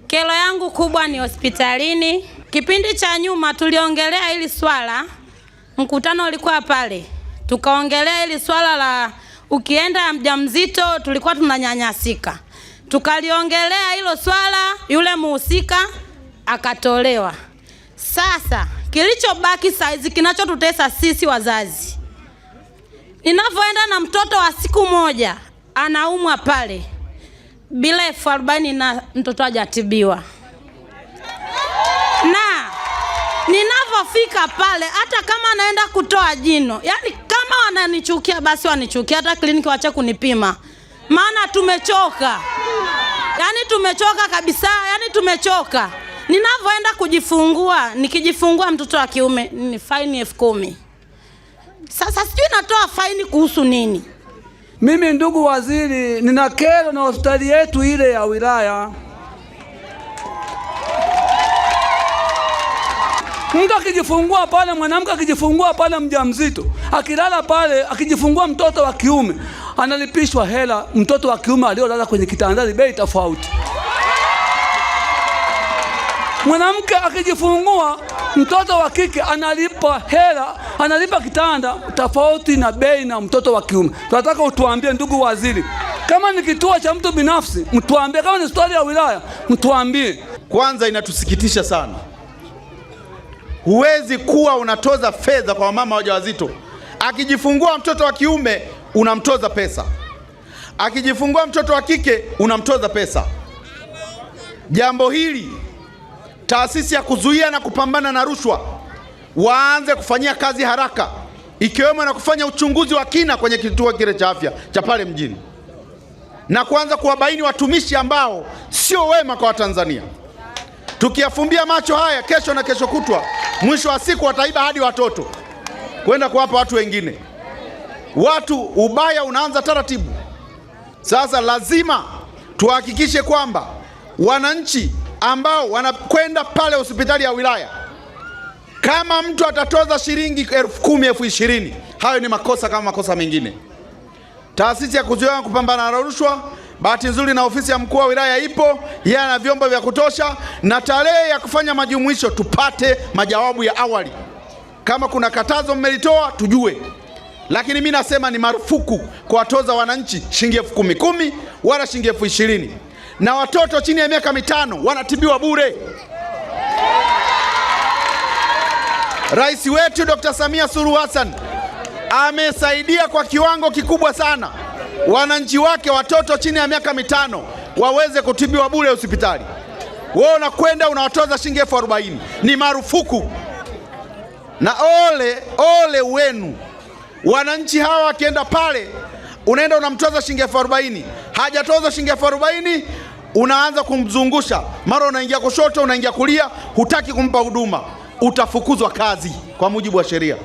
Kero yangu kubwa ni hospitalini. Kipindi cha nyuma tuliongelea hili swala, mkutano ulikuwa pale. Tukaongelea hili swala la ukienda mjamzito tulikuwa tunanyanyasika. Tukaliongelea hilo swala, yule muhusika akatolewa. Sasa kilichobaki saizi kinachotutesa sisi wazazi, ninavyoenda na mtoto wa siku moja anaumwa pale bila 40,000 na mtoto hajatibiwa, na ninavyofika pale hata kama anaenda kutoa jino, yani kama wananichukia basi wanichukia, hata kliniki waache kunipima, maana tumechoka. Yani tumechoka kabisa, yani tumechoka. Ninavyoenda kujifungua, nikijifungua mtoto wa kiume ni faini 10,000. Sasa sijui natoa faini kuhusu nini? Mimi ndugu waziri, nina kero na hospitali yetu ile ya wilaya. Mtu akijifungua pale, mwanamke akijifungua pale mjamzito, akilala pale, akijifungua mtoto wa kiume, analipishwa hela mtoto wa kiume aliolala kwenye kitanda, bei tofauti. Mwanamke akijifungua mtoto wa kike analipa hela, analipa kitanda tofauti na bei na mtoto wa kiume. Tunataka utuambie ndugu waziri, kama ni kituo cha mtu binafsi mtuambie, kama ni hospitali ya wilaya mtuambie. Kwanza inatusikitisha sana. Huwezi kuwa unatoza fedha kwa mama wajawazito. Akijifungua mtoto wa kiume unamtoza pesa, akijifungua mtoto wa kike unamtoza pesa. Jambo hili taasisi ya kuzuia na kupambana na rushwa waanze kufanyia kazi haraka, ikiwemo na kufanya uchunguzi wa kina kwenye kituo kile cha afya cha pale mjini, na kuanza kuwabaini watumishi ambao sio wema kwa Watanzania. Tukiyafumbia macho haya, kesho na kesho kutwa, mwisho wa siku wataiba hadi watoto kwenda kuwapa watu wengine. Ubaya unaanza taratibu. Sasa lazima tuhakikishe kwamba wananchi ambao wanakwenda pale hospitali ya wilaya, kama mtu atatoza shilingi 10,000, 20,000, hayo ni makosa kama makosa mengine. Taasisi ya kuzuia na kupambana na rushwa, bahati nzuri na ofisi ya mkuu wa wilaya ipo, yeye ana vyombo vya kutosha, na tarehe ya kufanya majumuisho tupate majawabu ya awali. Kama kuna katazo mmelitoa tujue, lakini mimi nasema ni marufuku kuwatoza wananchi shilingi 10,000 wala shilingi 20,000. Na watoto chini ya miaka 5 wanatibiwa bure. Rais wetu Dr. Samia Suluhu Hassan amesaidia kwa kiwango kikubwa sana wananchi wake, watoto chini ya miaka 5 waweze kutibiwa bure hospitali. Wewe unakwenda unawatoza shilingi 40,000, ni marufuku. Na ole wenu wananchi hawa, wakienda pale unaenda unamtoza shilingi 40,000, hajatoza shilingi 40,000, unaanza kumzungusha, mara unaingia kushoto unaingia kulia, hutaki kumpa huduma, utafukuzwa kazi kwa mujibu wa sheria.